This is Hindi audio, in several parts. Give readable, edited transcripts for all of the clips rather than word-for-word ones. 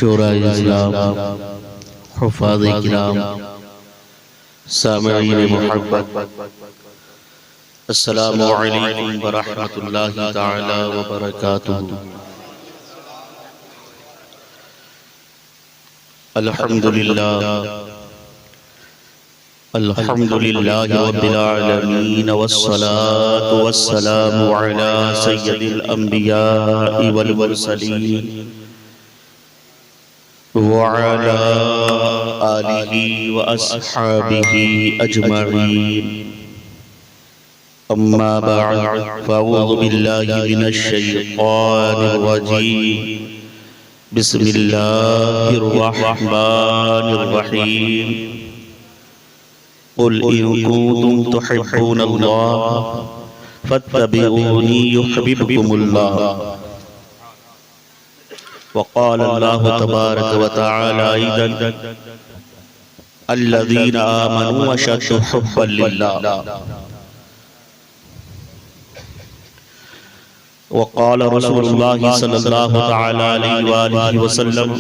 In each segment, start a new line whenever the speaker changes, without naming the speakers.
शोरा इस्लाम, हुफ़ाज़ किराम, सामिईन मुहब्बत, अस्सलामु अलैकुम व रहमतुल्लाहि तआला व बरकातुहू। अल्हम्दुलिल्लाहि रब्बिल आलमीन वस्सलातु वस्सलामु अला सय्यदिल अंबियाइ वल मुरसलीन व अला आलिहि व अस्हाबिहि अजमईन। अम्मा बअद, फ़अऊज़ु बिल्लाहि मिनश शैतानिर रजीम। बिस्मिल्लाहिर रहमानिर रहीम। क़ुल इन कुन्तुम तुहिब्बूनल्लाह फत्तबिऊनी युहब्बिबकुमुल्लाह। वक़ाल अल्लाहु तबारक व तआला ऐज़न अल्लज़ीना आमनू अशद्दु हुब्बन लिल्लाह। वक़ाल रसूलुल्लाह सल्लल्लाहु तआला अलैहि वसल्लम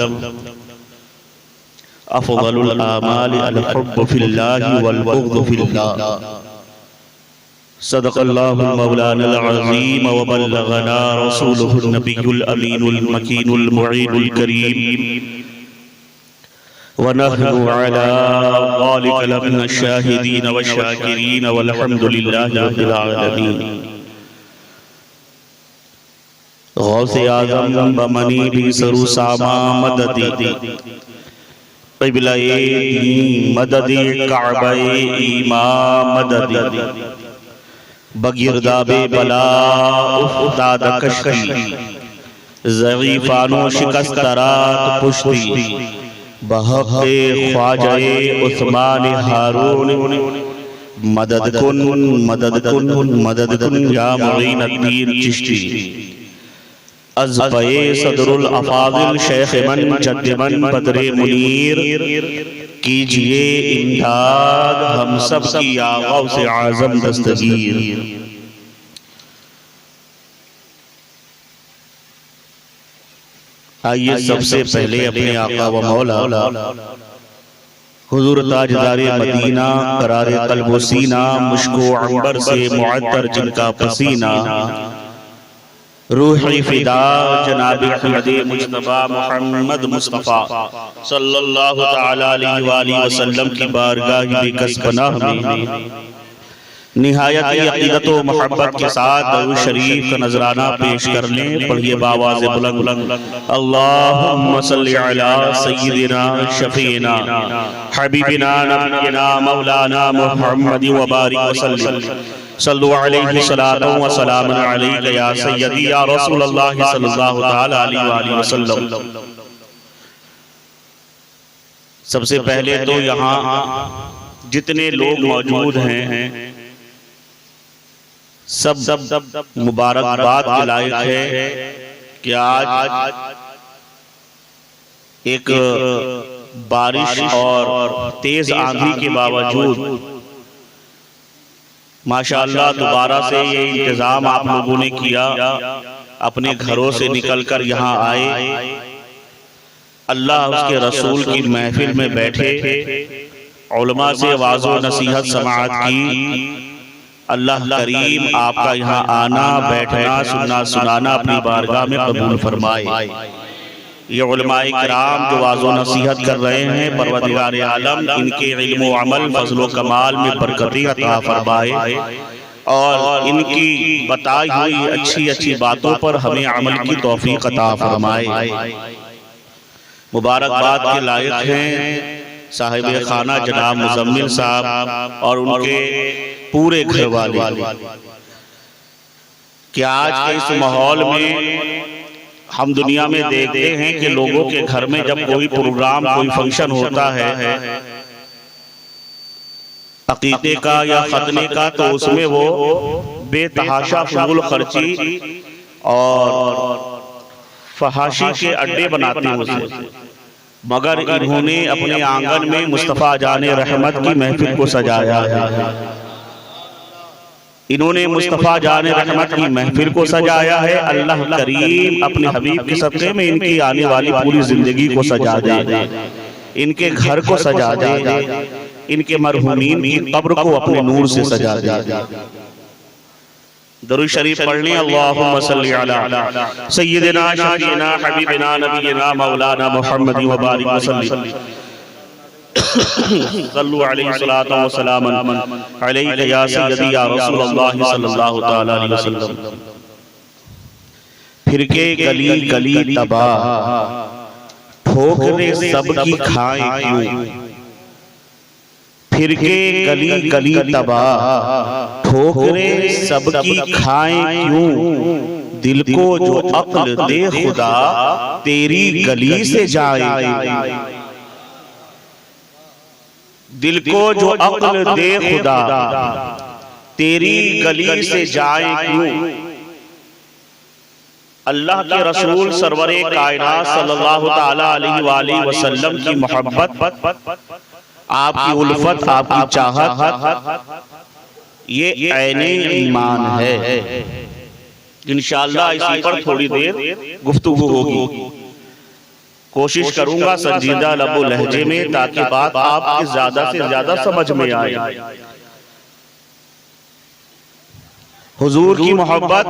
अफ़ज़लुल आमाल अल-हुब्बु फ़िल्लाहि वल-बुग़्ज़ु फ़िल्लाह। सदक़ल्लाहुल मौलानाल अज़ीम व बल्लगना रसूलुहुन नबियुल अमीनुल मकीनुल मुईनुल करीम व नहनु अला ज़ालिका लमिनश शाहिदीन वश-शाकिरीन वल्हम्दुलिल्लाहि रब्बिल आलमीन। गौसे आज़म बमनी भी सरू सामा मददी क़िबला-ए दीन मददी काबा-ए ईमान मददी बगिरदाबे बला उफ़्ताद कश्ती ज़ईफ़ानो शिकस्तरात पुश्ती बहक़े ख्वाजा-ए उस्मान हारून मदद कुन मदद कुन मदद कुन या मुईनुद्दीन चिश्ती। अज़्फ़े सदरुल अफ़ाज़िल शेख़ मन जद्दमन बदरे मुनीर कीजिए इमदाद हम सब की आग़ाव से आज़म दस्तगीर। आइए सबसे पहले अपने आका व मौला हुज़ूर ताजदारे मदीना करारे क़ल्ब व सीना मुश्को अंबर से मुअत्तर जिनका पसीना रूही फिदा जनाब अहमद मुज्तबा मोहम्मद मुस्तफ़ा सल्लल्लाहु तआला अलैहि वसल्लम की बारगाह बेकस पनाह में निहायत अक़ीदत व मोहब्बत के साथ दरूद शरीफ का नजराना पेश कर लें। पढ़िए बावाज़ बुलंद अल्लाहुम्मा सल्लि अला सय्यिदिना शफ़ीना हबीबिना नबीना मौलाना मुहम्मद व बारिक वसल्लम सल्लु अलैहि सलातो व सलामुन अलैका या सय्यदी या रसूलल्लाह सल्लल्लाहु तआला अलैहि वसल्लम। सबसे पहले तो यहाँ जितने लोग मौजूद हैं सब मुबारकबाद के लायक है कि आज एक बारिश और तेज आंधी के बावजूद माशाअल्लाह दोबारा से ये इंतज़ाम आप लोगों ने किया, अपने घरों से निकलकर यहाँ आए, अल्लाह उसके रसूल की महफिल में बैठे, उलमा से वाज़ो नसीहत समाअत की। अल्लाह करीम आपका यहाँ आना बैठना सुनना सुनाना अपनी बारगाह में कबूल फरमाए। ये उलमाए किराम जो वाज़ो नसीहत कर रहे हैं, परवरदिगार आलम इनके इल्म व अमल फज़्ल व कमाल में बरकती अता फरमाए और इनकी बताई हुई अच्छी अच्छी बातों पर हमें अमल की तौफीक अता फरमाए। मुबारकबाद के लायक हैं साहिब खाना जनाब मुज़म्मिल साहब और उनके पूरे घर वाले कि आज के इस माहौल में हम दुनिया में देखते हैं कि लोगों के घर में जब कोई प्रोग्राम कोई फंक्शन होता है अकीदे का या खतने का, तो उसमें वो बेतहाशा फजूल खर्ची और फहाशी के अड्डे बनाते हैं उसे, मगर इन्होंने अपने आंगन में मुस्तफ़ा जाने रहमत की महफिल को सजाया है। इन्होंने मुस्तफ़ा जाने रहमत की महफिल को सजाया है। अल्लाह करीम अपने हबीब के सदक़े में इनकी आने वाली पूरी जिंदगी को सजा दे, इनके घर को सजा दे, इनके मरहूमीन की कब्र को अपने नूर से सजा दे। दरूद शरीफ पढ़ने अल्लाहुम्मा सल्ली अला सय्यिदिना शफीना हबीबिना नबीना मौलाना मुहम्मद व बारिक वसल्लम सल्लु अलैहि सलातो व सलामन अलैका या सय्यदी या रसूलल्लाह सल्लल्लाहु तआला अलैहि वसल्लम। फिरके गली गली तबाह, ठोकरे सबकी खाएं क्यों। फिरके गली गली तबाह, ठोकरे सबकी खाएं क्यों। दिल को जो अक्ल दे खुदा, तेरी गली से जाए। दिल को जो अक्ल दे खुदा, तेरी गली से जाए क्यों। अल्लाह के रसूल सरवरे कायनात सल्लल्लाहु ताला अलैहि वसल्लम की मोहब्बत, आपकी उल्फत, आपकी चाहत, ये ऐने ईमान है। इंशाअल्लाह इसी पर थोड़ी देर गुफ्तगू होगी। कोशिश करूंगा संजीदा लबो लहजे में, ताकि बात आपकी ज्यादा से ज्यादा समझ में आए। हुजूर की मोहब्बत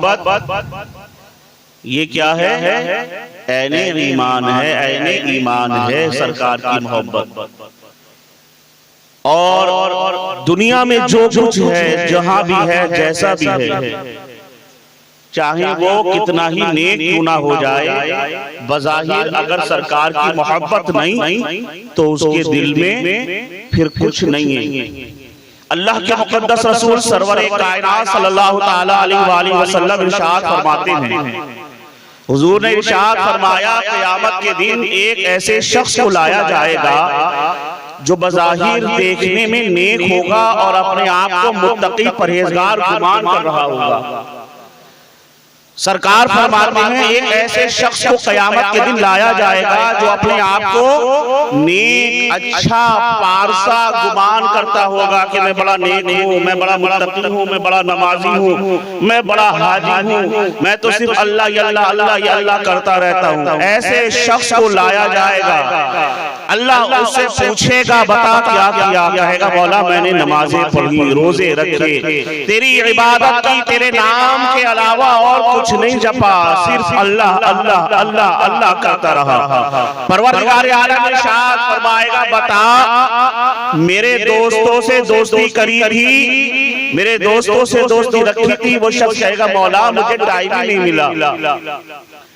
ये क्या है? ऐने ईमान है, ऐने ईमान है सरकार की मोहब्बत। और दुनिया में जो कुछ है, जहां भी है, जैसा भी है, चाहे वो कितना ही नेक क्यों ना हो जाए, बज़ाहिर अगर सरकार की मोहब्बत नहीं तो उसके दिल में फिर कुछ नहीं है। अल्लाह के मुक़द्दस रसूल सरवरे कायनात सल्लल्लाहु ताला अलैहि वसल्लम इरशाद फरमाते हैं, हुजूर ने इरशाद फरमाया, क़यामत के दिन एक ऐसे शख्स को लाया जाएगा जो बज़ाहिर देखने में नेक होगा और अपने आप को मुत्तकी परहेजगार गुमान कर रहा होगा। सरकार फरमाते हैं एक ऐसे शख्स को क़यामत के दिन लाया जाएगा जो अपने आप को नेक, अच्छा, पारसा गुमान करता होगा कि मैं बड़ा नेक हूँ, मैं बड़ा मुत्तकी हूँ, मैं बड़ा नमाजी हूँ, मैं बड़ा हाजी हूँ, मैं तो सिर्फ अल्लाह या अल्लाह अल्लाह या अल्लाह करता रहता हूँ। ऐसे शख्स को लाया जाएगा, अल्लाह उससे पूछेगा बता क्या किया, कहेगा मौला मैंने नमाजें पढ़ी, रोजे रखे, तेरी इबादत की, तेरे नाम के अलावा और कुछ नहीं जपा, सिर्फ अल्लाह अल्लाह अल्लाह अल्लाह करता रहा। परवरदिगार आलम इरशाद फरमाएगा बता मेरे दोस्तों से दोस्ती करी थी, मेरे दोस्तों से दोस्ती रखी थी। वो शख्स कहेगा मौला मुझे टाइम ही नहीं मिला,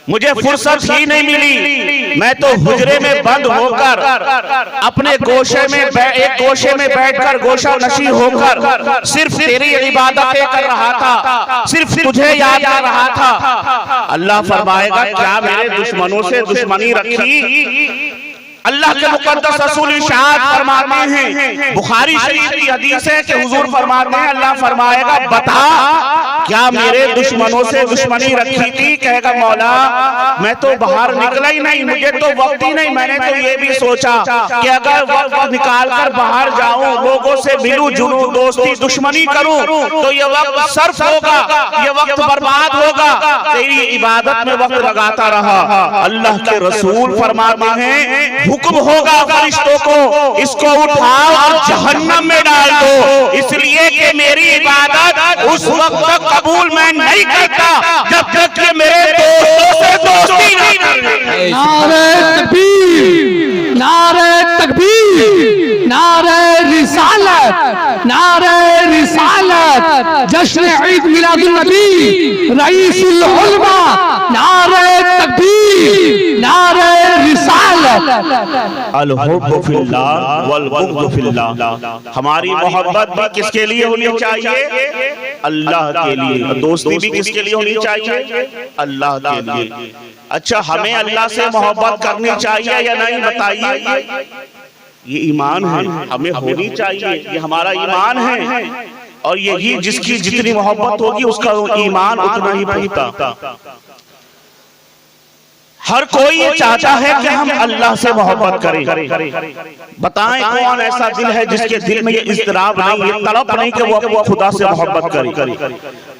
मुझे फुर्सत ही नहीं मिली, मैं तो हुजरे में बंद होकर अपने गोशे में एक गोशे में बैठकर गोशा नशी होकर सिर्फ तेरी इबादतें कर रहा था, सिर्फ तुझे याद कर रहा था। अल्लाह फरमाएगा क्या मेरे दुश्मनों से दुश्मनी रखी? अल्लाह के मुक़द्दस रसूल इरशाद फरमाते हैं, बुखारी शरीफ की हदीस है कि हुजूर फरमाते हैं, अल्लाह फरमाएगा बता क्या मेरे दुश्मनों से दुश्मनी रखी थी? कहेगा मौला मैं तो बाहर निकला ही नहीं, मुझे तो वक्त ही नहीं, मैंने तो ये भी सोचा कि अगर वक्त निकाल कर बाहर जाऊं, लोगों से मिलूं जुलूं, दोस्ती दुश्मनी करूं तो ये वक्त सर्फ होगा, ये वक्त बर्बाद होगा, तेरी इबादत में वक्त लगाता रहा। अल्लाह के रसूल फरमाते हैं हुक्म होगा फरिश्तों को इसको उठाओ और जहन्नम में डाल दो, इसलिए कि मेरी इबादत उस वक्त तक कबूल मैं नहीं करता जब तक कि मेरे दोस्तों से दोस्ती नहीं करे।
नारे तकबीर, नारे तकबीर, नारे रिसालत, नारे रिसालत, जश्न ईद मिलादुन नबी, रईसुल उलमा, नारे तकबीर, नारे रिसालत।
अल हुब्बु फिल्लाह वल बुग़्ज़ु फिल्लाह। हमारी मोहब्बत भी किसके लिए होनी चाहिए? अल्लाह के लिए। दोस्ती भी किसके लिए होनी चाहिए? अल्लाह के लिए। अच्छा हमें अल्लाह से मोहब्बत करनी चाहिए या नहीं बताइए? ये ईमान है, हमें होनी चाहिए, ये हमारा ईमान है। और यही जिसकी जितनी मोहब्बत होगी उसका ईमान उतना ही बढ़ता। हर कोई ये चाहता है कि हम अल्लाह से मोहब्बत करें। बताएं कौन ऐसा दिल है जिसके दिल में ये इज़्तिराब नहीं, ये तड़प नहीं कि वो अपने खुदा से मोहब्बत करे।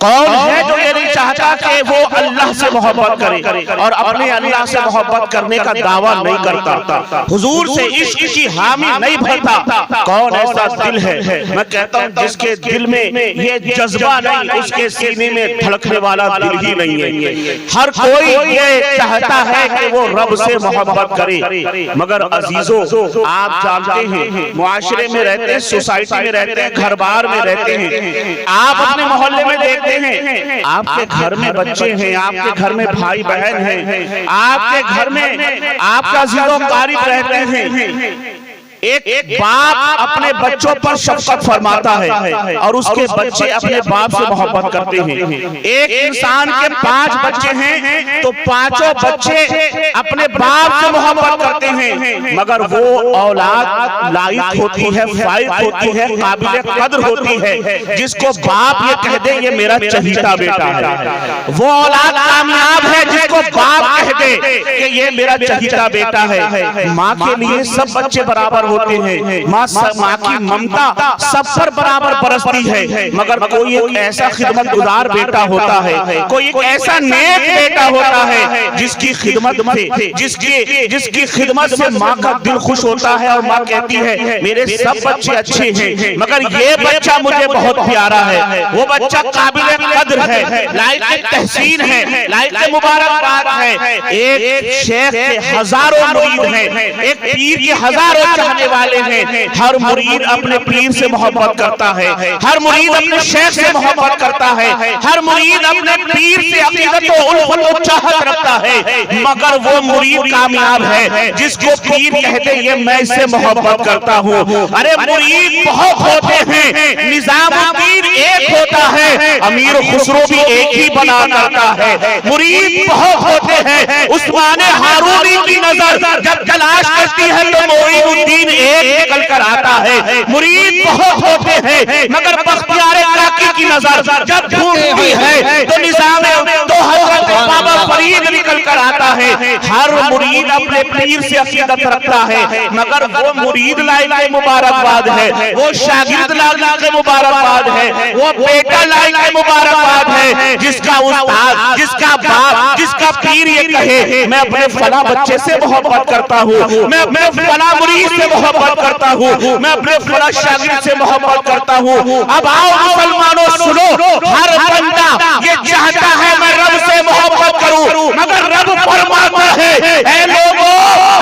कौन है जो ये नहीं चाहता कि वो अल्लाह से मोहब्बत करे और अपने अल्लाह से मोहब्बत करने का दावा नहीं करता, हुजूर से इश्क की हामी नहीं भरता। कौन ऐसा दिल है, मैं कहता हूँ जिसके दिल में ये जज्बा नहीं, उसके सीने में धड़कने वाला दिल ही नहीं है। हर कोई ये चाहता है कि वो रब से मोहब्बत करे, मगर अजीजों आप जानते हैं मुआशरे में रहते हैं, सोसाइटी में रहते हैं, घर बार में रहते हैं, आप अपने मोहल्ले में देखते हैं, आपके घर में बच्चे हैं, आपके घर में भाई बहन हैं, आपके घर में आपका अजीजों क़रीब रहते हैं। एक बाप अपने बच्चों पर शफकत फरमाता है और उसके बच्चे अपने बाप से मोहब्बत करते हैं। एक इंसान के 5 बच्चे हैं तो पांचों बच्चे अपने बाप से मोहब्बत करते हैं, मगर वो औलाद लायक होती है, फाइज होती है, काबिल कद्र होती है, जिसको बाप ये कह दे ये मेरा चहीता बेटा है। वो औलाद कामयाब है जिसको बाप कह दे कि ये मेरा चहीता बेटा है। माँ के लिए सब बच्चे बराबर होते हैं, माँ की ममता सब पर बराबर बरसती है, मगर कोई एक ऐसा खिदमत गुजार बेटा होता है, कोई एक ऐसा नेक बेटा होता है जिसकी खिदमत से जिसकी खिदमत से माँ का दिल खुश होता है और माँ कहती है मेरे सब बच्चे अच्छे हैं, मगर ये बच्चा मुझे बहुत प्यारा है, वो बच्चा काबिल कद्र है, लायक तहसीन है, लायक मुबारकबाद है। एक शेख के हजारों मुरीद हैं, एक पीर के हजारों चाहने वाले हैं। हर मुरीद अपने पीर से मोहब्बत करता है, हर मुरीद अपने शेख से मोहब्बत करता है, हर मुरीद अपने पीर से अकीदत और उल्फत चाहत रखता है, मगर वो मुरीद कामयाब है जिसको पीर कहते ये मैं इससे मोहब्बत करता हूँ। अरे मुरीद बहुत होते हैं, निजामुद्दीन एक होता है, अमीर खुसरो भी एक ही बना करता है। मुरीद बहुत होते हैं, उस्माने हारूनी की नजर जब तलाश करती है तो मोइनुद्दीन एक निकल कर आता है। मुरीद बहुत होते हैं, मगर बख्तियार काकी की नजर जब ढूंढती है तो निजाम तो हजरत बाबा फरीद निकल कर आता है। हर मुरीद अपने पीर से अकीदत रखता है, मगर वो मुरीद लायक मुबारकबाद है, वो शागिर्द लायक मुबारकबाद है, वो बेटा लायक मुबारकबाद है जिसका उस्ताद, जिसका बाप, जिसका पीर ये कहे मैं अपने फला बच्चे से मोहब्बत करता हूँ, मैं अपने फला मुरीद से मोहब्बत करता हूँ, मैं अपने फला शागिर्द से मोहब्बत करता हूँ। अब आओ मुसलमानों सुनो, हर बंदा ये चाहता है मैं रब से मोहब्बत करूँ, मगर रब फरमाता है ऐ लोगों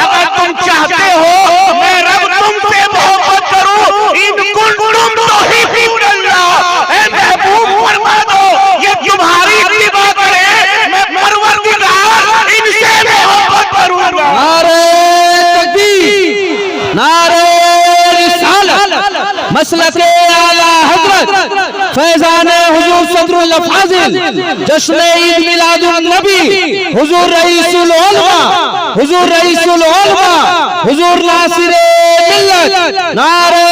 अगर तुम चाहते हो मैं रब तुमसे मोहब्बत करूँ, इन कुंतुम तुहिब्बुल्लाह, ऐ महबूब फरमा दो ये तुम्हारी इत्तिबा करे, मैं परवरदिगार इनसे मोहब्बत करूँगा।
नारे तकबीर, नारे रिसालत, मसलके आला हजरत फैजाने हुजूर सदरुल फाजिल, जश्न ईद मिलादुन नबी, हुजूर रईसुल उलमा, हुजूर रईसुल उलमा, हुजूर नासिरे मिल्लत, नारे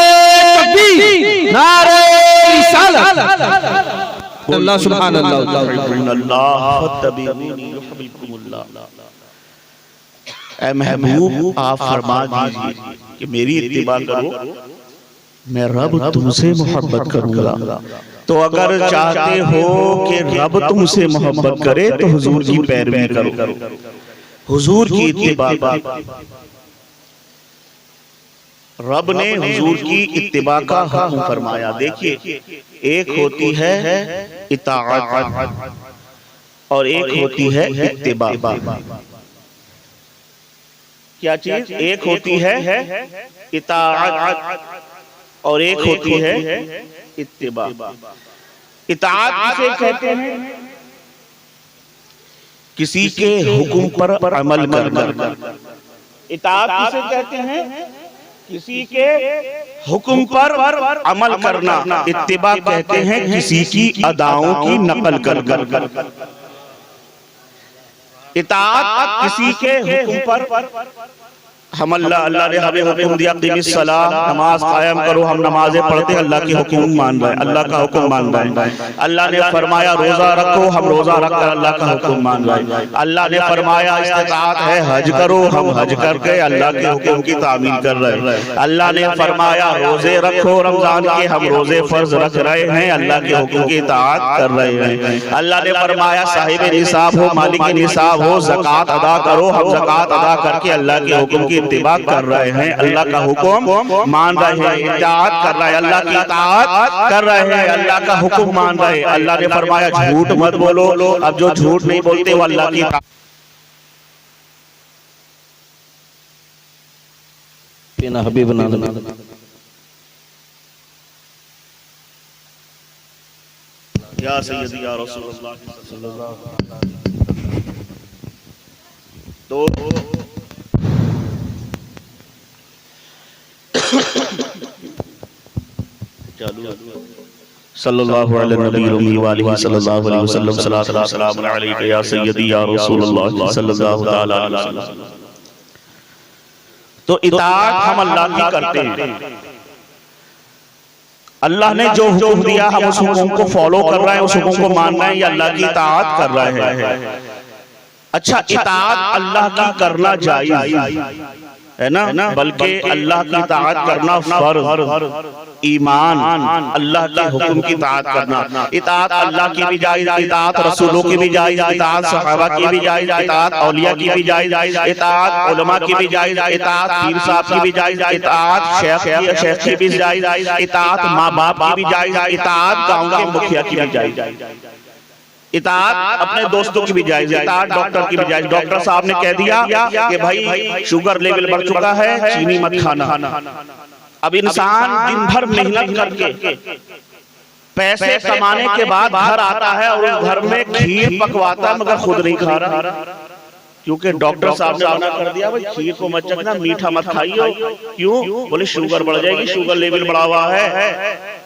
तकबीर, नारे रिसालत। अल्लाह सुभान
ऐ महबूब आप फरमा दीजिए कि मेरी इत्तिबा करो, मैं रब तुमसे मोहब्बत करूंगा। तो अगर चाहते हो कि रब तुमसे मोहब्बत करे तो हुजूर की पैरवी करो, हुजूर की इत्तिबा। रब ने हुजूर की इत्तिबा का हुक्म फरमाया। देखिए एक होती है इताअत और एक होती है इत्तिबा। क्या चीज? एक होती है इताअत और एक होती है इत्तिबा। इताअत किसे कहते हैं? किसी के हुक्म पर अमल करना। इताअत किसे कहते हैं? किसी के हुक्म पर अमल करना। इत्तिबा कहते हैं किसी की अदाओं की नकल कर। इताअत किसी के हुक्म पर हम अल्लाह ने हमें हुक्म दिया क़ीमिस सलाह, नमाज कायम करो। हम नमाजें पढ़ते अल्लाह के हुक्म मान रहे हैं, अल्लाह का हुक्म मान रहे हैं। अल्लाह ने फरमाया रोजा रखो, हम रोजा रखकर अल्लाह का हुक्म मान रहे हैं। अल्लाह ने फरमाया इस्तिताअत है हज करो, हम हज करके अल्लाह के हुक्म की तामील कर रहे हैं। अल्लाह ने फरमाया रोजे रखो रमजान के, हम रोजे फर्ज रख रहे हैं, अल्लाह के हुक्म की इताअत कर रहे हैं। अल्लाह ने फरमाया साहिब निसाब हो, मालिक निसाब हो, ज़कात अदा करो, हम ज़कात अदा करके अल्लाह के हुक्म की इत्तिबा कर रहे हैं, अल्लाह का हुक्म मान रहे हैं, इताअत कर रहे हैं, अल्लाह की इताअत कर रहे हैं, अल्लाह का हुक्म मान रहे हैं। अल्लाह ने फरमाया झूठ मत बोलो, अब जो झूठ नहीं बोलते वो अल्लाह की
पीना हबीब ना
या सय्यदी या रसूलुल्लाह सल्लल्लाहु अलैहि वसल्लम। तो सल्लल्लाहु अलैहि वसल्लम सल्लल्लाहु अलैहि या सय्यदी या रसूलुल्लाह सल्लल्लाहु अलैहि वसल्लम। तो इताअत हम अल्लाह की करते हैं, अल्लाह ने जो हुक्म दिया हम उस हुक्म को फॉलो कर रहे हैं, उस हुक्म को मान रहे हैं, या अल्लाह की इताअत कर रहे हैं। अच्छा, इताअत अल्लाह की करना जायज़ है ना, बल्कि अल्लाह की इताअत करना फर्ज, ईमान, अल्लाह के हुक्म की इताअत करना। इताअत अल्लाह की भी जायज़, इताअत रसूलों की भी जायज़, इताअत सहाबा की भी जायज़, इताअत औलिया की भी जायज़, इताअत उलमा की भी जायज़, इताअत पीर साहब की भी जायज़, इताअत शेख की भी जायज़, इताअत माँ बाप की भी जायज़, इताअत गाँव के मुखिया की भी जायज़, इताअत अपने दोस्तों की भी जायज़, इताअत डॉक्टर की भी जायज़। डॉक्टर साहब ने कह दिया कि भाई शुगर लेवल बढ़ चुका है, चीनी मत खाना। अब इंसान दिन भर मेहनत करके पैसे कमाने के बाद घर आता है और उस घर में खीर पकवाता है, मगर खुद नहीं खा रहा, क्योंकि डॉक्टर साहब ने मना कर दिया भाई खीर को मत चखना, मीठा मत खाइयो। क्यों? बोले शुगर बढ़ जाएगी, शुगर लेवल बढ़ा हुआ है।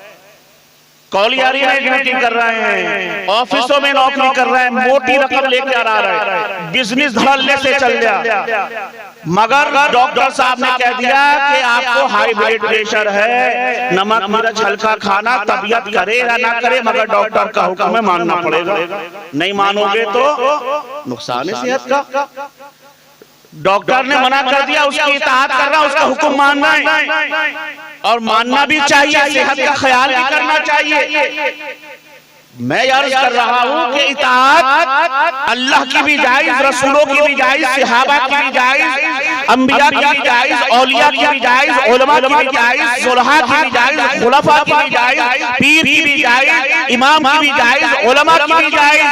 कॉलियारी में ड्यूटी कर रहे हैं, ऑफिसों में नौकरी कर रहे हैं, मोटी रकम लेके आ रहा है, बिजनेस धड़ल्ले से चल गया, मगर डॉक्टर साहब ने कह दिया कि आपको हाई ब्लड प्रेशर है, नमक मिर्च हल्का खाना, तबीयत करे या ना करे, मगर डॉक्टर का हुक्म है, मानना पड़ेगा। नहीं मानोगे तो नुकसान है सेहत का। डॉक्टर ने मना कर दिया, उसकी इताअत कर रहा, उसका हुक्म मानना है, और मानना भी चाहिए, सेहत का ख्याल भी करना चाहिए। मैं अर्ज कर रहा हूँ कि इताअत अल्लाह की भी जायज़, रसूलों की भी जायज़, सहाबा की भी जायज़, अंबिया की भी जायज़, औलिया की भी जायज़, उलमा की भी जायज़, सुलहा की भी जायज़, खुलफा की भी जायज़, पीर की भी जायज़, इमाम की भी जायज़, उलमा की भी जायज़,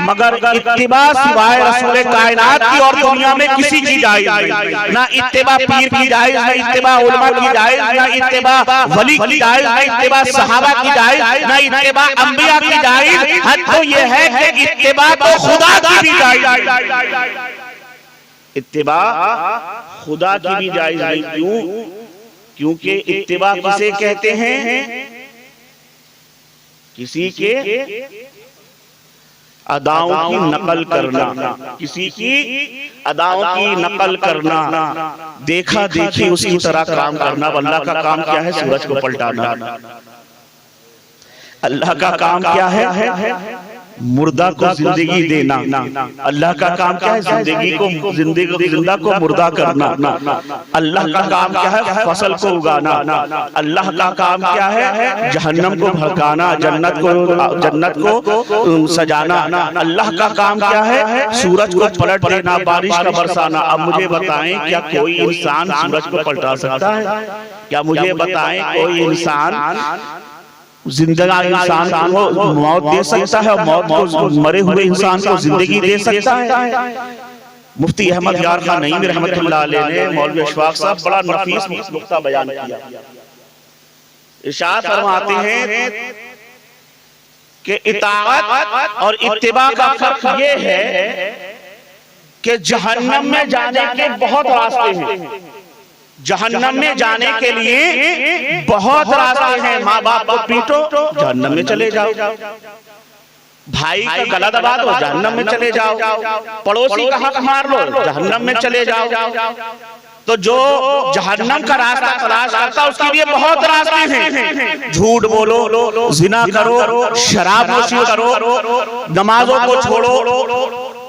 मगर इत्तिबा सिवाय रसूल कायनात की और दुनिया में किसी की जायज़ नहीं। ना इत्तिबा पीर की जायज़, ना इत्तिबा उलमा की जायज़, ना इत्तिबा वली की जायज़, ना इत्तिबा सहाबा की जायज़, ना इत्तिबा अंबिया की जायज़। हद तो ये है कि इत्तिबा तो खुदा की भी जायज़, इत्तिबा खुदा की भी जायज़ नहीं। क्यों? क्योंकि इत्तिबा किसे कहते हैं? किसी के अदाओं की नकल करना, किसी की अदाओं की नकल करना, देखा देखी उसी तरह काम करना। अल्लाह का काम क्या है? सूरज को पलटाना। अल्लाह का काम क्या है? मुर्दा को जिंदगी देना। अल्लाह का काम क्या है? जिंदा को मुर्दा करना। अल्लाह का काम क्या है? फसल को उगाना। अल्लाह का काम क्या है? जहन्नम को भड़काना, जन्नत को सजाना। अल्लाह का काम क्या है? सूरज को पलट देना, बारिश का बरसाना। अब मुझे बताएं, क्या कोई इंसान सूरज को पलटा सकता है? क्या मुझे बताएं कोई इंसान जिंदा इंसान को मौत दे सकता है और मौत को मरे हुए इंसान को जिंदगी दे सकता है? मुफ्ती अहमद यार खान नईमी रहमतुल्लाह अलैह ने, मौलवी अशफाक साहब बड़ा नफीस नुक्ता बयान किया। इरशाद फरमाते हैं कि इताअत और इत्तिबा का फर्क ये है कि जहन्नम में जाने के बहुत रास्ते हैं। जहन्नम में जाने के लिए बहुत रास्ते हैं। माँ बाप को पीटो, जहन्नम में चले जाओ। भाई का गला दबा दो, जहन्नम में चले जाओ। पड़ोसी का हक मार लो, जहन्नम में चले जाओ। तो जो जहन्नम का रास्ता तलाश करता उसके लिए बहुत रास्ते हैं। झूठ बोलो, जिना करो, शराब नोशी करो, नमाजों को छोड़ो,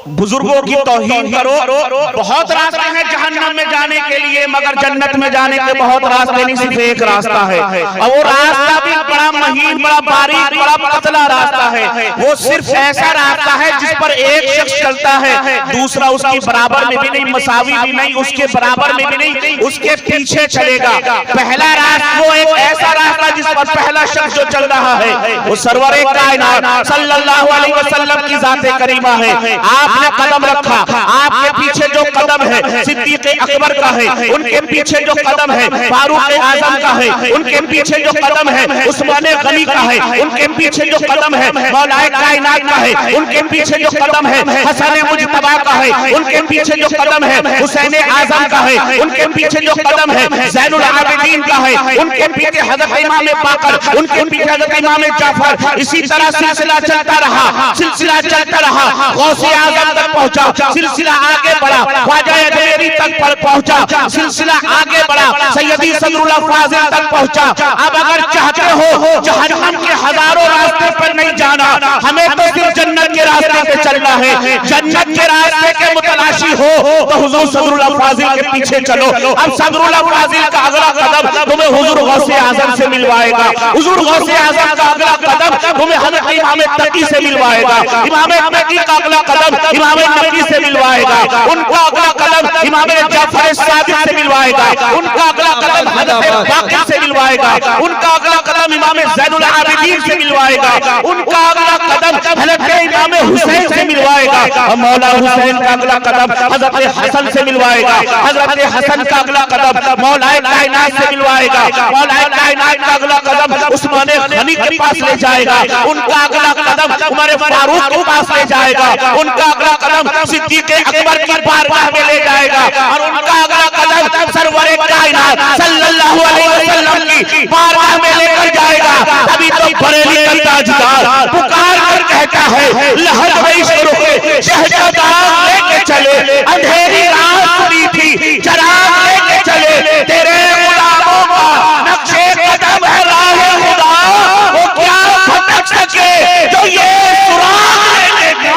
बुजुर्गों की तौहीन करो, बहुत रास्ते हैं जहन्नम में जाने के लिए, मगर जन्नत में जाने के बहुत रास्ते नहीं, सिर्फ एक रास्ता है। और वो रास्ता भी बड़ा महीन, बड़ा बारीक, बड़ा पतला रास्ता है। वो सिर्फ ऐसा रास्ता है जिस पर एक शख्स चलता है, दूसरा उसके बराबर में भी नहीं, मसावी भी नहीं, उसके बराबर में भी नहीं, उसके पीछे चलेगा। पहला रास्ता वो एक ऐसा रास्ता जिस पर पहला शख्स जो चल रहा है वो सरवरे कायनात सल्लल्लाहु अलैहि वसल्लम की जाते करीमा है। आपने कदम रखा, आपके पीछे जो कदम है सिद्दीक़ अकबर का है, उनके पीछे जो कदम है फारूक आजम का है, उनके पीछे जो कदम है उस्मान गनी का है, उनके पीछे जो कदम है मौलाए कायनात का है, उनके पीछे जो कदम है हसन मुज्तबा का है, उनके पीछे जो कदम है हुसैन आजम का है, उनके पीछे जो कदम है ज़ैनुल आबिदीन का है, उनके पीछे हज़रत इमाम बाकर, उनके पीछे हज़रत इमाम जाफर। इसी तरह सिलसिला चलता रहा, सिलसिला चलता रहा, गौसे आज़म तक पहुंचा, सिलसिला आगे बढ़ा, ख्वाजा अजमेरी तक पहुंचा, सिलसिला आगे बढ़ा, सैयदी सदरुल फाजिल तक पहुंचा। अब अगर चाहते हो जहन्नम के हजारों रास्ते पर नहीं जाना, हमें तो सिर्फ जन्नत के रास्ते पे चलना है। जन्नत के रास्ते के मुतलाशी हो तो हुजूर सदरुल फाजिल के पीछे चलो। अब सदरुल फाजिल का अगला कदम तुम्हें हुजूर गौसे आजम से मिलवाएगा, हुजूर गौसे आजम का अगला कदम तुम्हें हज़रत इमाम तकी से मिलवाएगा, इमाम तकी का अगला कदम इमाम नबी से मिलवाएगा, उनका अगला कदम इमाम जाफर सादिक से मिलवाएगा, उनका अगला कदम हज़रत बाक़िर से मिलवाएगा, उनका अगला कदम इमाम ज़ैनुल आबिदीन से मिलवाएगा, उनका अगला कदम हज़रत इमाम हुसैन से मिलवाएगा, और मौला हुसैन का अगला कदम हज़रत हसन से मिलवाएगा, हज़रत हसन का अगला कदम मौलाए कायनात से मिलवाएगा, मौलाए कायनात का अगला कदम उस्मान गनी के पास ले जाएगा, उनका अगला कदम उमर फारूक के पास ले जाएगा, उनका अगला कदम सिद्दीक़ अकबर की बारगाह में ले जाएगा, और उनका अगला कदम सरवरे कायनात सल्लल्लाहु अलैहि वसल्लम की बारगाह में लेकर जाएगा। तभी तो बरेली का ताजदार पुकार कर कहता है, लहर है इश्क़ रुखे शहजादा लेके चले, अंधेरी रात पड़ी थी चराग लेके चले, तेरे गुलामों का नक्शे कदम है राह खुदा, वो क्या भटक सके जो ये सुराग लेके।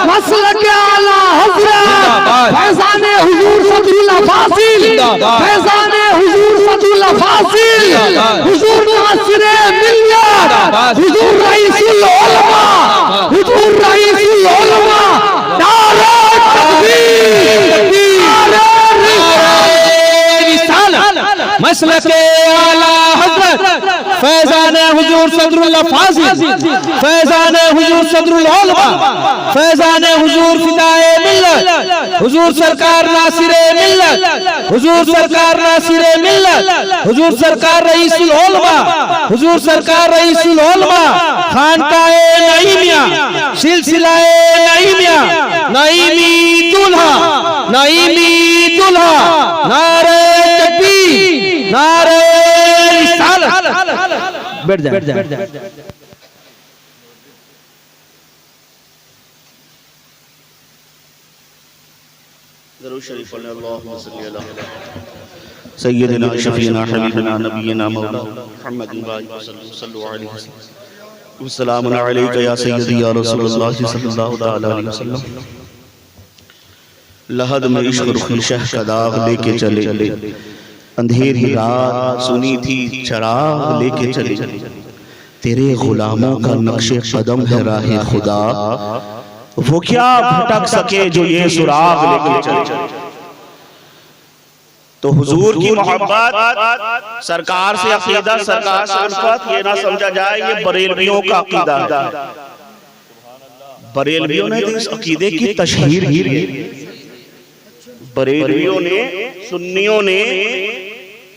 मसलक आला हज़रत फैज़ान हुजूर सदरुल फासिल, फैज़ान हुजूर सदरुल फासिल, हुजूर मुअस्सिर मिल्लत, हुजूर रईसुल उलमा, हुजूर रईसुल उलमा, नारे तकबीर, नारे रिसालत, मसलक आला हज़रत फैज़ान हुजूर सदरुल फासिल, फैज़ान हुजूर सदरुल उलमा, फैज़ान हुजूर फिदाए मिल्लत, हुजूर सरकार नासिरे मिल्लत, हुजूर सरकार नासिरे मिल्लत, हुजूर सरकार रईसुल उलमा, हुजूर सरकार रईसुल उलमा, खानकाए नईमिया, सिलसिलाए नईमिया, नईमी दुल्हा, नईमी दुल्हा, नारे तकबीर, नारे रिसालत। बैठ जा।
सय्यदना शफीना हबीबना नबीना मौलाना मुहम्मद सल्लल्लाहु अलैहि वसल्लम, अस्सलामु अलैका या सय्यदी या रसूलल्लाह सल्लल्लाहु अलैहि वसल्लम। लहद में इश्क़ रुख़ी शह का दाग लेके चले, अंधेरी रात सुनी थी चराग लेके चले, तेरे गुलामों का नक्शे कदम है राह खुदा, वो क्या भटक सके जो ये सुराग लेके चले। तो हुजूर की मोहब्बत, सरकार से अकीदा, सरकार से उल्फत, ये ना समझा जाए ये बरेलवियों का अकीदा है। बरेलवियों ने तो इस अकीदे की तशहीर ही की, बरेलवियों ने, सुन्नियों ने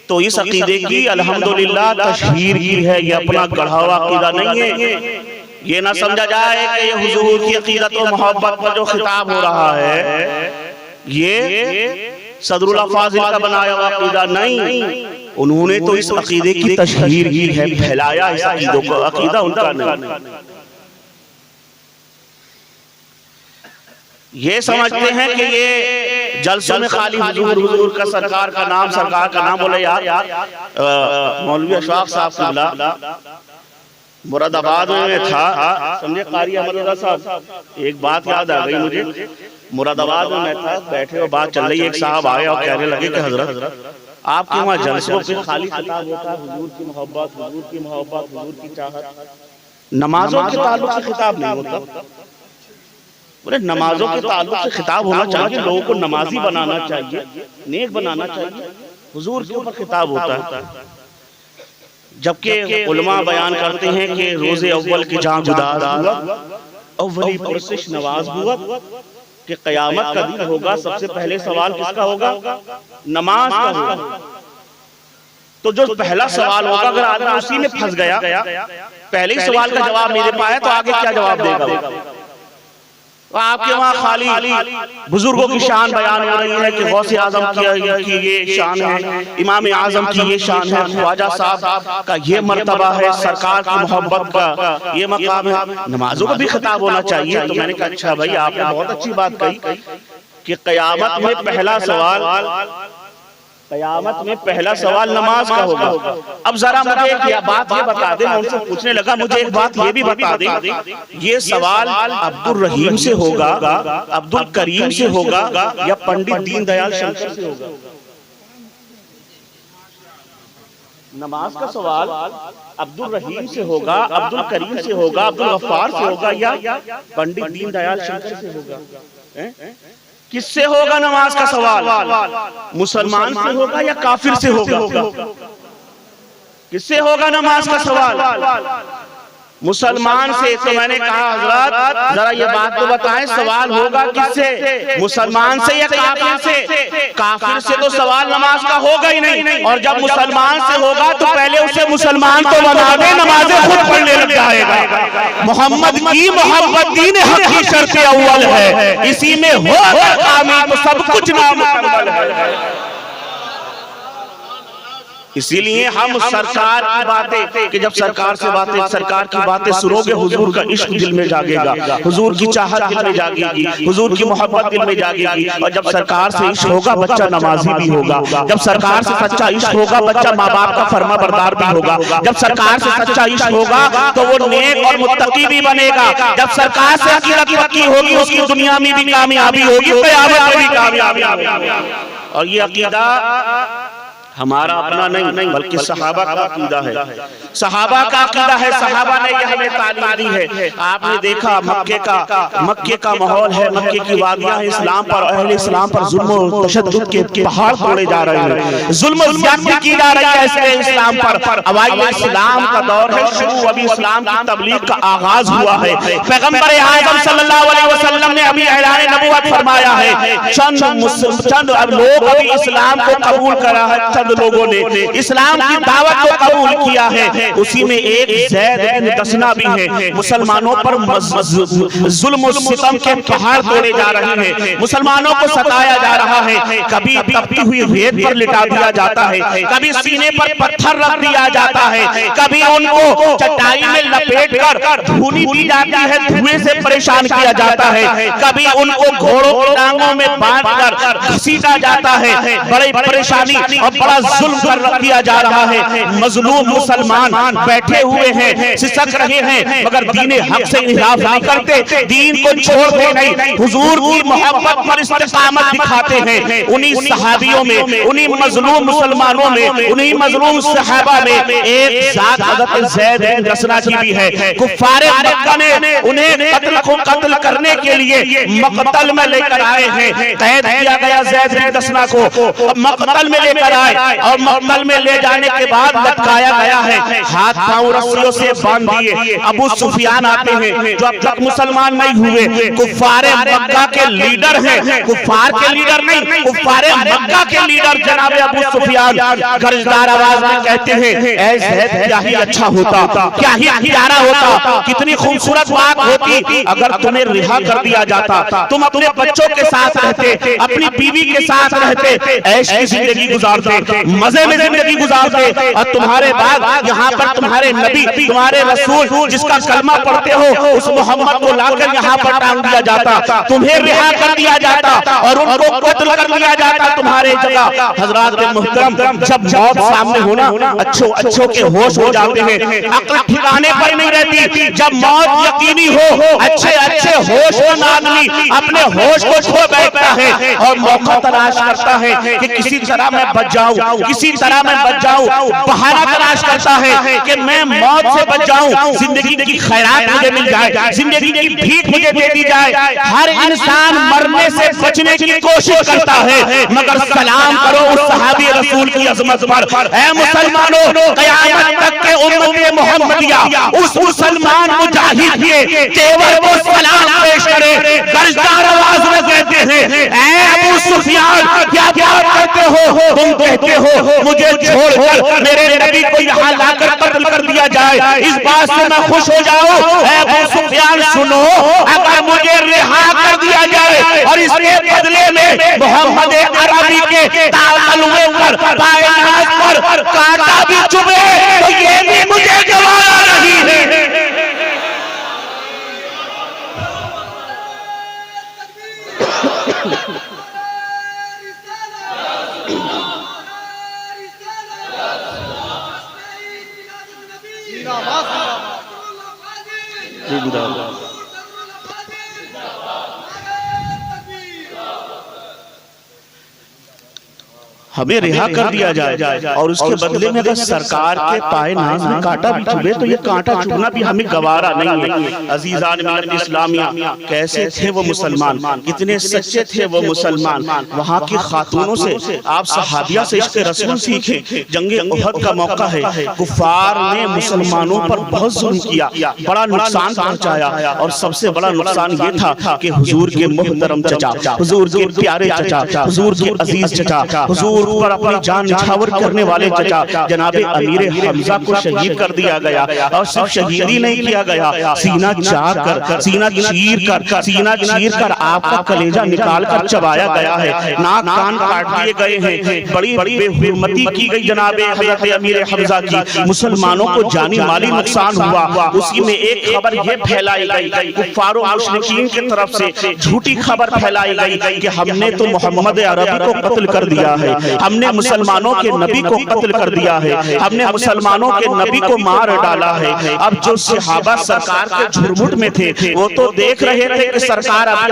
तो इस अकीदे की अल्हम्दुलिल्लाह तशहीर की है। ये अपना गढ़ा हुआ अकीदा नहीं है। ये ना समझा जाए कि ये हुजूर की अकीदत और मोहब्बत पर जो खिताब हो रहा है ये सदरुल फाजिल का बनाया हुआ अकीदा नहीं। उन्होंने तो इस अकीदे की तशहीर की है, फैलाया इस अकीदों को, अकीदा उनका नहीं। ये समझते हैं कि ये जलसों में खाली हुजूर हुजूर का सरकार का नाम बोले। यार मौलवी अशफाक साहब किबला मुरादाबाद में था, समझे कारी अहमद साहब, एक बात याद आ गई मुझे। मुरादाबाद में मैं था, बैठे और बात चल रही, एक साहब आए और कहने लगे कि हजरत आपके वहाँ जलसों पे खाली खिताब होता है हुजूर की मोहब्बत, हुजूर की मोहब्बत, हुजूर की चाहत, नमाजों के ताल्लुक से खिताब नहीं होता। बोले नमाजों के ताल्लुक से खिताब होना चाहिए, लोगों को नमाजी बनाना चाहिए, नेक बनाना चाहिए, हुजूर के ऊपर खिताब होता है। जबकि उलमा बयान करते हैं कि रोजे अव्वल की जहां गुदार हुआ, अव्वली परसिश नवाज हुआ, कि कयामत का दिन होगा, सबसे पहले सवाल किसका होगा? नमाज का होगा। तो जो पहला सवाल होगा, अगर आदमी उसी में फंस गया, पहले ही सवाल का जवाब नहीं दे पाया, तो आगे क्या जवाब देगा? तो आपके वहाँ खाली बुजुर्गों की शान बयान हो रही है कि गौसे आजम की ये शान है, इमाम आजम की ये शान है, ख्वाजा साहब का ये मर्तबा है, सरकार की मोहब्बत का ये मकाम है, नमाजों को भी खिताब होना चाहिए। तो मैंने कहा अच्छा भाई, आपने बहुत अच्छी बात कही कि कयामत में पहला सवाल नमाज का होगा। अब जरा मुझे एक बात ये बता दें, मैं उनसे पूछने लगा, मुझे एक बात ये भी बता दें, ये सवाल अब्दुल रहीम से होगा, अब्दुल करीम से होगा, या पंडित दीनदयाल शंकर से होगा? नमाज का सवाल अब्दुल रहीम से होगा, अब्दुल करीम से होगा, अब्दुल गफ्फार से होगा, या पंडित दीनदयाल शंकर से होगा? किससे होगा नमाज का सवाल? मुसलमान से होगा या काफिर से होगा? किससे होगा नमाज का सवाल? मुसलमान से। तो मैंने कहा हजरत जरा ये बात तो बताएं, सवाल होगा किससे? मुसलमान से या काफिर से? काफिर से तो सवाल नमाज का होगा ही नहीं, और जब मुसलमान से होगा तो पहले उसे मुसलमान तो बना दे, नमाजें खुद पढ़ने लग जाएगा। मोहम्मद की मोहब्बत दीन हक की शर्त अव्वल है, इसी में हो कामिल तो सब कुछ नामुकम्मल है। इसीलिए हम सरकार की बातें, कि जब सरकार की बातें सुनोगे, हुजूर का इश्क दिल में जागेगा, हुजूर की चाहत दिल में जागेगी, हुजूर की मोहब्बत दिल में जागेगी। और जब सरकार से इश्क होगा, बच्चा नमाजी भी होगा। जब सरकार से सच्चा इश्क होगा, बच्चा माँ बाप का फर्मा बरदार भी होगा। जब सरकार से सच्चा इश्क होगा, तो वो नेक और मुत्तकी भी बनेगा। जब सरकार से अकीदत पक्की होगी, उसकी दुनिया में भी कामयाबी होगी, क़यामत में भी कामयाबी होगी। और ये अकीदा हमारा अपना नहीं, बल्कि सहाबा का अकीदा है। सहाबा का अकीदा है, सहाबा ने यह हमें तालीम दी है। आपने देखा मक्के का माहौल है, मक्के की वादियां हैं, इस्लाम पर, अहले इस्लाम पर जुल्म और तशद्दुद के पहाड़ तोड़े जा रहे हैं, जुल्म और ज़्यादती की जा रही है इसके इस्लाम पर। अब आइए, इस्लाम का दौर है शुरू, अभी इस्लाम की तबलीग का आगाज हुआ है। पैगंबर आज़म सल्लल्लाहु अलैहि वसल्लम ने अभी ऐलान नबुव्वत फरमाया है। चंद अब लोग अभी इस्लाम को कबूल करा है, लोगों ने इस्लाम की दावत को कबूल किया है। उसी में एक ज़ैद बिन दसना भी है। मुसलमानों पर जुल्म और सितम के पहाड़ तोड़े जा रहे हैं, मुसलमानों को सताया जा रहा है। कभी तपती हुई रेत पर लिटा दिया जाता है, कभी सीने पर पत्थर रख दिया जाता है, कभी उनको चटाई में लपेट कर धूनी दी जाती है, धुएं से परेशान किया जाता है, कभी उनको घोड़ों की टांगों में बांधकर घसीटा जाता है। बड़ी परेशानी और बड़ा जुल्म कर दिया जा रहा है। मजलूम मुसलमान बैठे हुए हैं, सिसक रहे हैं, मगर दीन हक से इन्हिराफ नहीं करते, दीन को छोड़ते नहीं, हुजूर की मोहब्बत पर इस्तिकामत दिखाते हैं। उन्हीं सहाबियों में, उन्हीं मजलूम मुसलमानों में, उन्हीं मजलूम सहाबा में एक जात हज़रत ज़ैद बिन दसना की भी है। कुफ्फारे मक्का ने उन्हें कत्ल करने के लिए मकतल में लेकर आए हैं। कैद किया गया ज़ैद बिन दसना को, मकतल में लेकर आए और मकतल में ले जाने के बाद लटकाया गया है, हाथ पांव रस्सियों से बांध दिए। अबू सुफियान आते हैं, जो अब तक मुसलमान नहीं हुए, कुफ्फारे मक्का के लीडर हैं, कुफ्फार के लीडर नहीं, कुफ्फारे मक्का के लीडर जनाब अबू सुफियान गर्जदार आवाज में कहते हैं, ऐ ज़ैद क्या ही अच्छा होता, क्या ही प्यारा होता, कितनी खूबसूरत बात होती अगर तुम्हें रिहा कर दिया जाता, तुम अपने बच्चों के साथ रहते, अपनी बीवी के साथ रहते, ऐश की जिंदगी गुजारते, मजे में जिंदगी गुजारते, और तुम्हारे बाद यहाँ पर तुम्हारे नबी, तुम्हारे रसूल जिसका कलमा पढ़ते हो उस मोहम्मद को लाकर यहाँ पर टांग दिया जाता, तुम्हें रिहा कर दिया जाता और उनको कत्ल कर दिया जाता तुम्हारे जगह। हजरात मोहतरम, जब मौत सामने होना अच्छों के होश हो जाते हैं, अक्ल ठिकाने पर नहीं रहती। जब मौत यकीनी हो, अच्छे होश में आदमी अपने होश को खो बैठता है और मौका तलाश करता है कि किसी तरह मैं बच जाऊं, किसी तरह मैं बच जाऊं, बहाना तलाश करता है कि मैं मौत से बच जाऊं, जिंदगी की खैरात मुझे मिल जाए, जिंदगी की भीख मुझे दे दी जाए। हर इंसान मरने से बचने की कोशिश करता है, मगर सलाम करो उस सहाबी रसूल की अजमत पर। ऐ मुसलमानों, क़यामत तक के उम्मत मोहम्मदिया उस मुसलमान मुजाहिद के तेवर को सलाम पेश करे, गर्जदार आवाज में कहते हैं, ऐ अबू सुफियान क्या बात करते हो, तुम कहते हो मुझे छोड़कर मेरे नबी को यहाँ लाकर कत्ल कर दिया जाए, इस बात से मैं खुश हो जाऊं। ऐ अबू सुफियान सुनो, अगर मुझे रिहा कर दिया जाए और इसके बदले में मोहम्मद अरबी के तालुए पर, कायनात पर कांटा भी चुभे तो ये भी मुझे गवारा नहीं है। हमें रिहा कर दिया जाए और उसके बदले में अगर सरकार के पाए नाज में कांटा भी चुभे तो ये कांटा चुभना भी हमें गवारा नहीं है। अजीजान मिल्लत इस्लामिया, कैसे थे वो मुसलमान, कितने सच्चे थे वो मुसलमान। वहाँ की खातूनों से आप सहाबिया से इश्क़ रसूल सीखे। जंगे उहद का मौका है, कुफार ने मुसलमानों पर बहुत जुल्म किया, बड़ा नुकसान पहुंचाया और सबसे बड़ा नुकसान ये था कि हुजूर के मुहतरम चचा, हुजूर के प्यारे चचा, हुजूर के अजीज चचा, हुजूर पर अपनी जान निछावर करने वाले चचा जनाबे अमीर हमजा को शहीद कर दिया गया। और सिर्फ शहीद ही नहीं किया गया, सीना चीर कर आपका कलेजा निकाल कर चबाया गया है, नाक कान काट दिए गए हैं, बड़ी बड़ी बेहुरमती की गई जनाबे हजरत अमीर हमजा की। मुसलमानों को जानी माली नुकसान हुआ। उसी में एक खबर ये फैलाई गई, कुफ्फार व मुशरिकीन की तरफ से झूठी खबर फैलाई गई कि हमने तो मोहम्मद अरबी को कत्ल कर दिया है, हमने मुसलमानों के नबी को कत्ल कर दिया है, हमने मुसलमानों के नबी को मार डाला है। अब जो सहाबा सरकार के झुरमुट में थे वो तो देख रहे थे कि सरकार अभी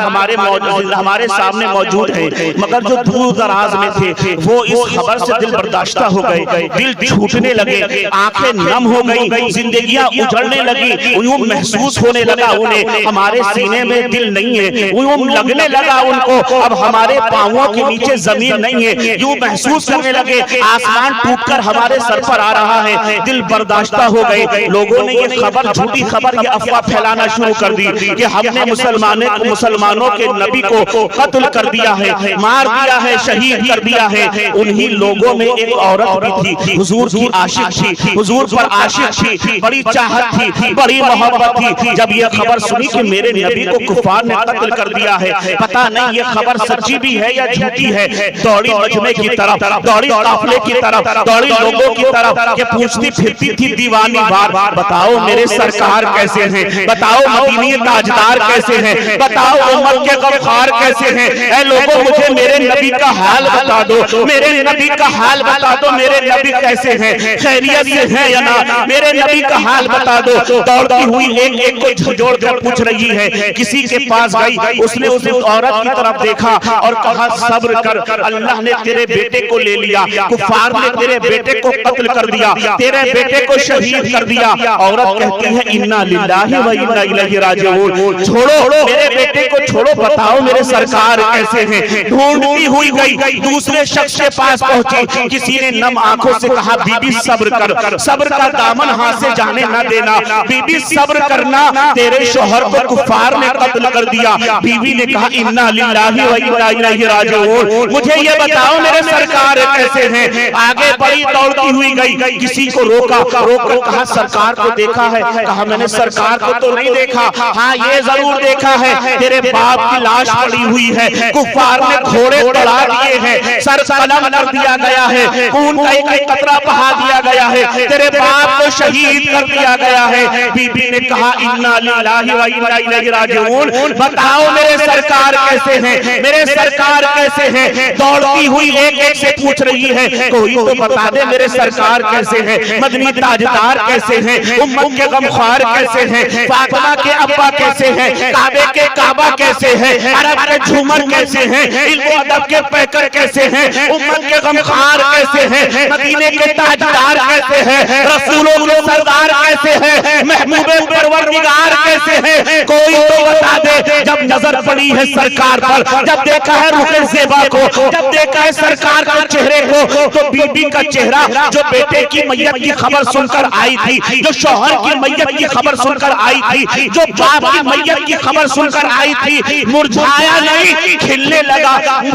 हमारे सामने मौजूद है, मगर जो दूर दराज में थे वो इस खबर से दिल बर्दाश्ता हो गए, दिल छूटने लगे, आंखें नम हो गई, जिंदगियां उजड़ने लगी। यूं महसूस होने लगा उन्हें हमारे सीने में दिल नहीं है, यूं लगने लगा उनको अब हमारे पांवों के नीचे जमीन नहीं है, यूं महसूस करने लगे आसमान टूटकर हमारे सर पर आ रहा है। दिल बर्दाश्ता हो गए। लोगों ने ये खबर, झूठी खबर, ये अफवाह फैलाना शुरू कर दी कि हमने मुसलमानों के नबी को कत्ल कर दिया है, मार दिया है, शहीद कर दिया है। उन्हीं लोगों में एक औरत भी थी, हुजूर की आशिक थी, हुजूर पर आशिक थी, बड़ी चाहत थी, बड़ी मोहब्बत थी। जब ये खबर सुनी कि मेरे नबी को कुफार ने कत्ल कर दिया है, पता नहीं ये खबर सच्ची भी है या झूठी है, दौड़ी मजमे की तरफ, दौड़ी काफले की तरफ, दौड़ी लोगों की तरफ, ये पूछती फिरती थी दीवानी बार, बताओ मेरे सरकार कैसे हैं, बताओ मदीने ताजदार कैसे हैं, बताओ उम्मत के गफ्फार कैसे हैं। ऐ लोगों, मुझे मेरे नबी का हाल बता दो, मेरे नबी का हाल बता दो, मेरे नबी कैसे हैं, खैरियत से हैं या ना, मेरे नबी का हाल बता दो। दौड़ती हुई एक को झोड़ कर पूछ रही है, किसी के पास गई, उसने उस औरत की तरफ देखा और कहा सब्र कर, अल्लाह ने तेरे बेटे को ले लिया, कुफार ने तेरे बेटे को कत्ल कर दिया, तेरे बेटे को शहीद कर दिया। औरत कहती है इन्ना लिल्लाहि व इन्ना इलैहि राजिऊन, छोड़ो मेरे बेटे को, छोड़ो, बताओ मेरे सरकार कैसे हैं। ढूंढती हुई गई, दूसरे शख्स के पास पहुंची, किसी ने नम आंखों से कहा बीबी सब्र कर, सब्र का दामन हाथ से जाने न देना, बीबी सब्र करना, तेरे शोहर को कुफार ने कत्ल कर दिया। बीवी ने कहा इन्ना लिल्लाहि व इन्ना इलैहि राजिऊन, मुझे ये बताओ मेरे सरकार कैसे हैं। आगे बढ़ी, दौड़ती हुई गई, किसी को रोका, रोककर कहा सरकार को देखा है? कहा मैंने सरकार को तो नहीं देखा, हाँ ये जरूर देखा है, तेरे बाप की लाश पड़ी हुई है, कुफ्फार ने घोड़े दौड़ा दिए हैं, सर कलम कर दिया गया है, खून का एक कतरा बहा दिया गया है, तेरे बाप को शहीद कर दिया गया है। बीबी ने कहा इन्ना लिल्लाहि व इन्ना इलैहि राजिऊन। बताओ मेरे सरकार कैसे हैं, मेरे सरकार कैसे हैं? दौड़ती हुई एक एक से पूछ रही है, कोई तो बता दे मेरे सरकार कैसे हैं, मदनी ताजदार कैसे हैं, उम्मत के गमख्वार कैसे हैं, फातिमा के अब्बा कैसे हैं, काबे के काबा कैसे हैं, अरब के झूमर कैसे हैं, इल्म अदब के पैकर कैसे हैं, उम्मत के गमख्वार कैसे हैं, मदीने के ताजदार कैसे हैं, रसूलों के सरदार कैसे हैं, महबूबे परवरदिगार कैसे हैं? कोई तो बता दे। जब नजर पड़ी है सरकार पर, जब देखा है रुखे ज़ेबा को, जब देखा है सरकार के चेहरे को, तो बीबी का चेहरा जो बेटे की मैयत की खबर सुनकर आई थी, जो शौहर की मैयत की खबर सुनकर आई थी, जो बाप की मैयत की खबर सुनकर आई थी, मुरझाया नहीं, खिलने लगा,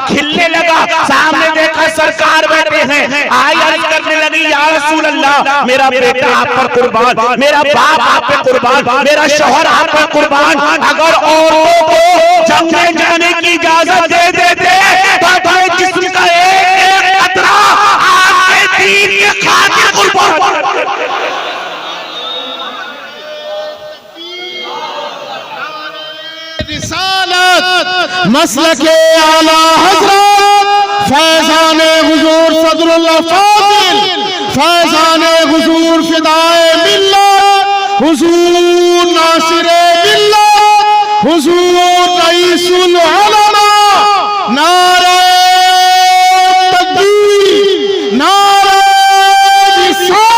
खिलने लगा। सामने देखा सरकार बैठे हैं, आई अर्ज करने लगी या रसूल अल्लाह, मेरा बेटा आप पर कुर्बान, मेरा बाप आप पे कुर्बान, मेरा शौहर आप पर कुर्बान। अगर औरतों को जंग में जाने की इजाजत दे देते तो अपने जिस्म का एक कतरा आपके दीन के खातिर कुर्बान।
रिसालत मसलके आला हज़रत फैज़ाने हुजूर सदरुल्लाह फाज़िल, फैज़ाने हुजूर फिदाए मिल्लत, हुजूर नासिरे मिल्लत, हुजूर रईसुल उलमा, नारे तकबीर, नारे रिसालत।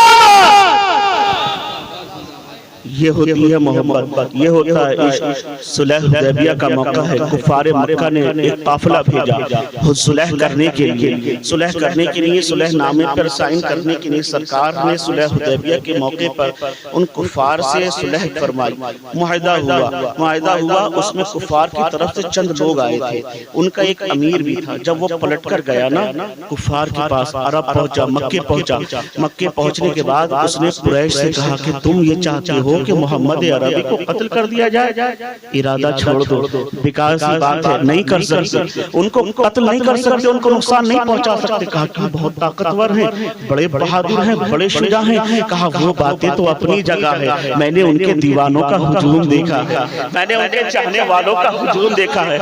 ये होती है मोहब्बत, ये होता है इश्क। सुलह हुदैबिया का मौका है, कुफार मक्का ने एक काफिला भेजा सुलह करने के लिए, सुलह करने के लिए, सुलह नामे पर साइन करने के लिए सरकार ने सुलह हुदैबिया के मौके पर उन कुफार से सुलह फरमाई। मुआहिदा हुआ, मुआहिदा हुआ, उसमें कुफार की तरफ से चंद लोग आए थे, उनका एक अमीर भी था। जब वो पलट कर गया ना कुफार के पास, अरब पहुंचा, मक्के पहुंचा, मक्के पहुंचने के बाद उसने कुरैश से कहा कि तुम ये चाहते हो कि मोहम्मद अरबी को कत्ल कर दिया जाए? इरादा छोड़ दो, विकास की बात है, नहीं कर सकते, उनको कत्ल नहीं कर सकते, उनको नुकसान नहीं पहुंचा सकते। कहा कि बहुत ताकतवर हैं, बड़े बहादुर हैं, बड़े शुजा हैं। कहा वो बातें तो अपनी जगह है, मैंने उनके दीवानों का हुजूम देखा है, मैंने उनके चाहने वालों का हुजूम देखा है,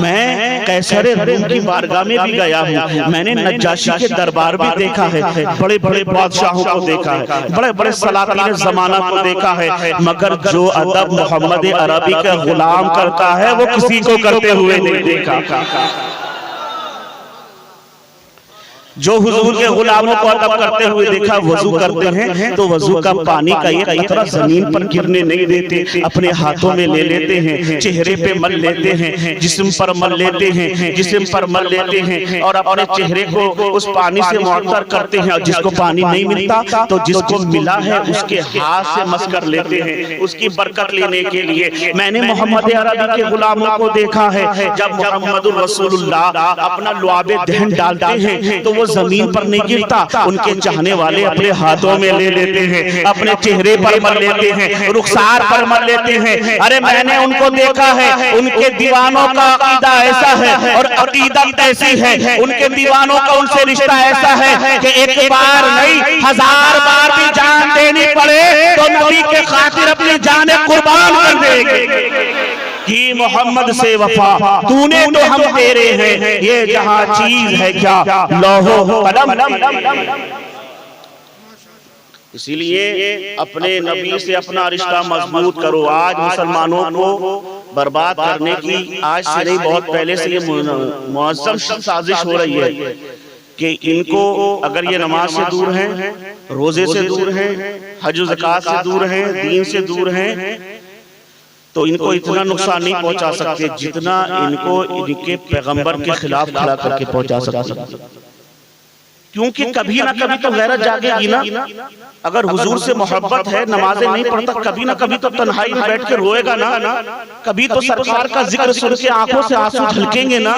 मैं कैसर रूम की बारगाह में भी गया हूँ, मैंने नज्जाशी के दरबार भी देखा है, बड़े बड़े बादशाहों को देखा है, बड़े बड़े सलातीन ज़माना को देखा है, मगर जो अदब मोहम्मद अरबी का गुलाम करता है वो किसी को करते हुए नहीं देखा। जो हुजूर के गुलामों को अदब करते हुए देखा, वजू करते हैं तो वजू का पानी का एक कतरा जमीन पर गिरने नहीं देते, अपने हाथों में ले लेते हैं, चेहरे पे मल लेते हैं, जिस्म पर मल लेते हैं, जिस्म पर मल लेते हैं और अपने चेहरे को उस पानी से मुअत्तर करते हैं। और जिसको पानी नहीं मिलता तो जिसको मिला है उसके हाथ से मस कर लेते हैं, उसकी बरकत लेने के लिए। मैंने मोहम्मद अरबी के गुलामों को देखा है, जब मोहम्मदुर रसूलुल्लाह अपना लुआबे दहन डालते हैं तो जमीन पर नहीं गिरता, उनके चाहने वाले अपने हाथों में ले लेते हैं, अपने चेहरे पर मल लेते हैं, रुखसार पर मल लेते हैं। अरे मैंने उनको देखा है, उनके दीवानों का अकीदा ऐसा है और अकीदत ऐसी है, उनके दीवानों का उनसे रिश्ता ऐसा है कि एक बार नहीं 1000 बार भी जान देनी पड़े तो नबी के खातिर अपनी जान कुर्बान कर देंगे कि मोहम्मद से वफा तूने तो हम तेरे हैं, ये जहां चीज है क्या लौहो कलम। इसीलिए अपने नबी से अपना रिश्ता मजबूत करो। आज मुसलमानों को बर्बाद करने की आज से नहीं बहुत पहले से ये मुअज़्ज़म साजिश हो रही है कि इनको अगर ये नमाज से दूर हैं, रोजे से दूर हैं, हज ज़कात से दूर हैं, दीन से दूर हैं, तो इनको इतना नुकसान नहीं पहुंचा सकते जितना इनको इनके पैगंबर के खिलाफ खड़ा करके पहुंचा सकते। क्योंकि कभी ना कभी तो गैरत जागेगी ना। अगर हुजूर से मोहब्बत है, नमाजें नहीं पढ़ता, कभी ना कभी तो तन्हाई में बैठ के रोएगा ना। कभी तो सरकार का जिक्र सुन के आंखों से आंसू झलकेंगे ना।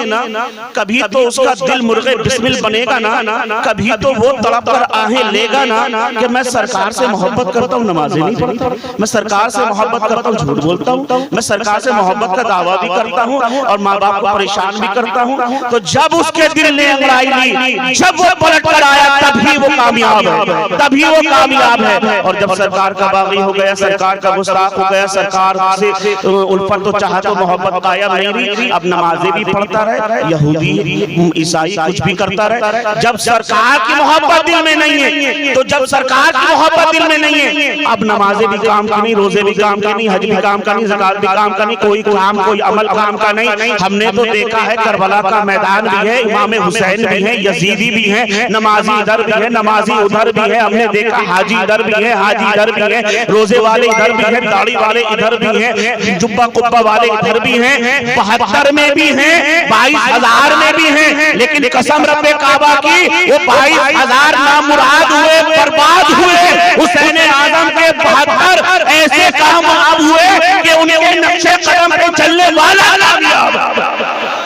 कभी तो उसका दिल मुर्गे बिस्मिल बनेगा ना। कभी तो वो तड़प कर आहें लेगा ना कि मैं सरकार से मोहब्बत करता हूँ, नमाजें नहीं पढ़ता, मैं सरकार से मोहब्बत करता हूँ, झूठ बोलता हूँ, मैं सरकार से मोहब्बत का दावा भी करता हूँ और माँ बाप को परेशान भी करता हूँ। तो जब उसके दिल ने अंगड़ाई ली, जब वो पलट कर आया, तभी वो कामयाब है, तभी वो कामयाब है। और जब सरकार का बागी हो गया, सरकार का गुस्ताख हो गया, सरकार से उल्फत तो चाह तो मोहब्बत कायम नहीं रही, अब नमाजें भी पढ़ता रहे, यहूदी ईसाई कुछ भी करता रहे। जब सरकार की मोहब्बत दिल में नहीं है, तो जब सरकार की मोहब्बत दिल में नहीं है, अब नमाजें भी काम की नहीं, रोजे भी काम के नहीं, हज भी काम का नहीं, ज़कात भी काम का नहीं, कोई काम कोई अमल काम का नहीं। हमने तो देखा है करबला का मैदान भी है, इमाम हुसैन भी है, यजीदी भी है, नमाजी इधर भी है, नमाजी उधर भी है। हमने देखा हाजी इधर भी है, हाजी इधर भी है, रोजे वाले इधर भी है, दाढ़ी वाले इधर भी हैं, जुब्बा कुब्बा वाले इधर भी हैं, 72 में भी हैं, 22,000 में भी हैं। लेकिन कसम रब्बे काबा की, वो 22,000 नामुराद हुए, बर्बाद हुए। हुसैन आजम के 72 ऐसे कामयाब हुए कि उनके नक्शे कदम पे चलने वाला कामयाब।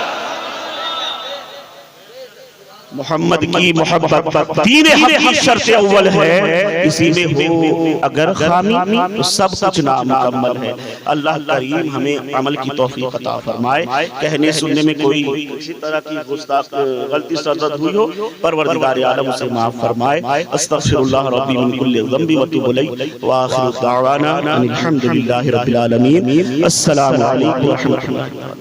मोहम्मद की मोहब्बत दीन हक की शर्त अव्वल है, इसी में हो अगर खामी तो सब कुछ नामुकम्मल है। अल्लाह करीम हमें अमल की तौफीक अता फरमाए। कहने सुनने में कोई किसी तरह की गुस्ताख गलती सरजद हुई हो, परवरदिगार आलम उसे माफ फरमाए। अस्तगफिरुल्लाह रब्बी मिन कुल्लि ज़ंबि व अतूबु इलैहि व आखिरु दअवाना अनिल हम्दुलिल्लाहि रब्बिल आलमीन। अस्सलामु अलैकुम व रहमतुल्लाहि।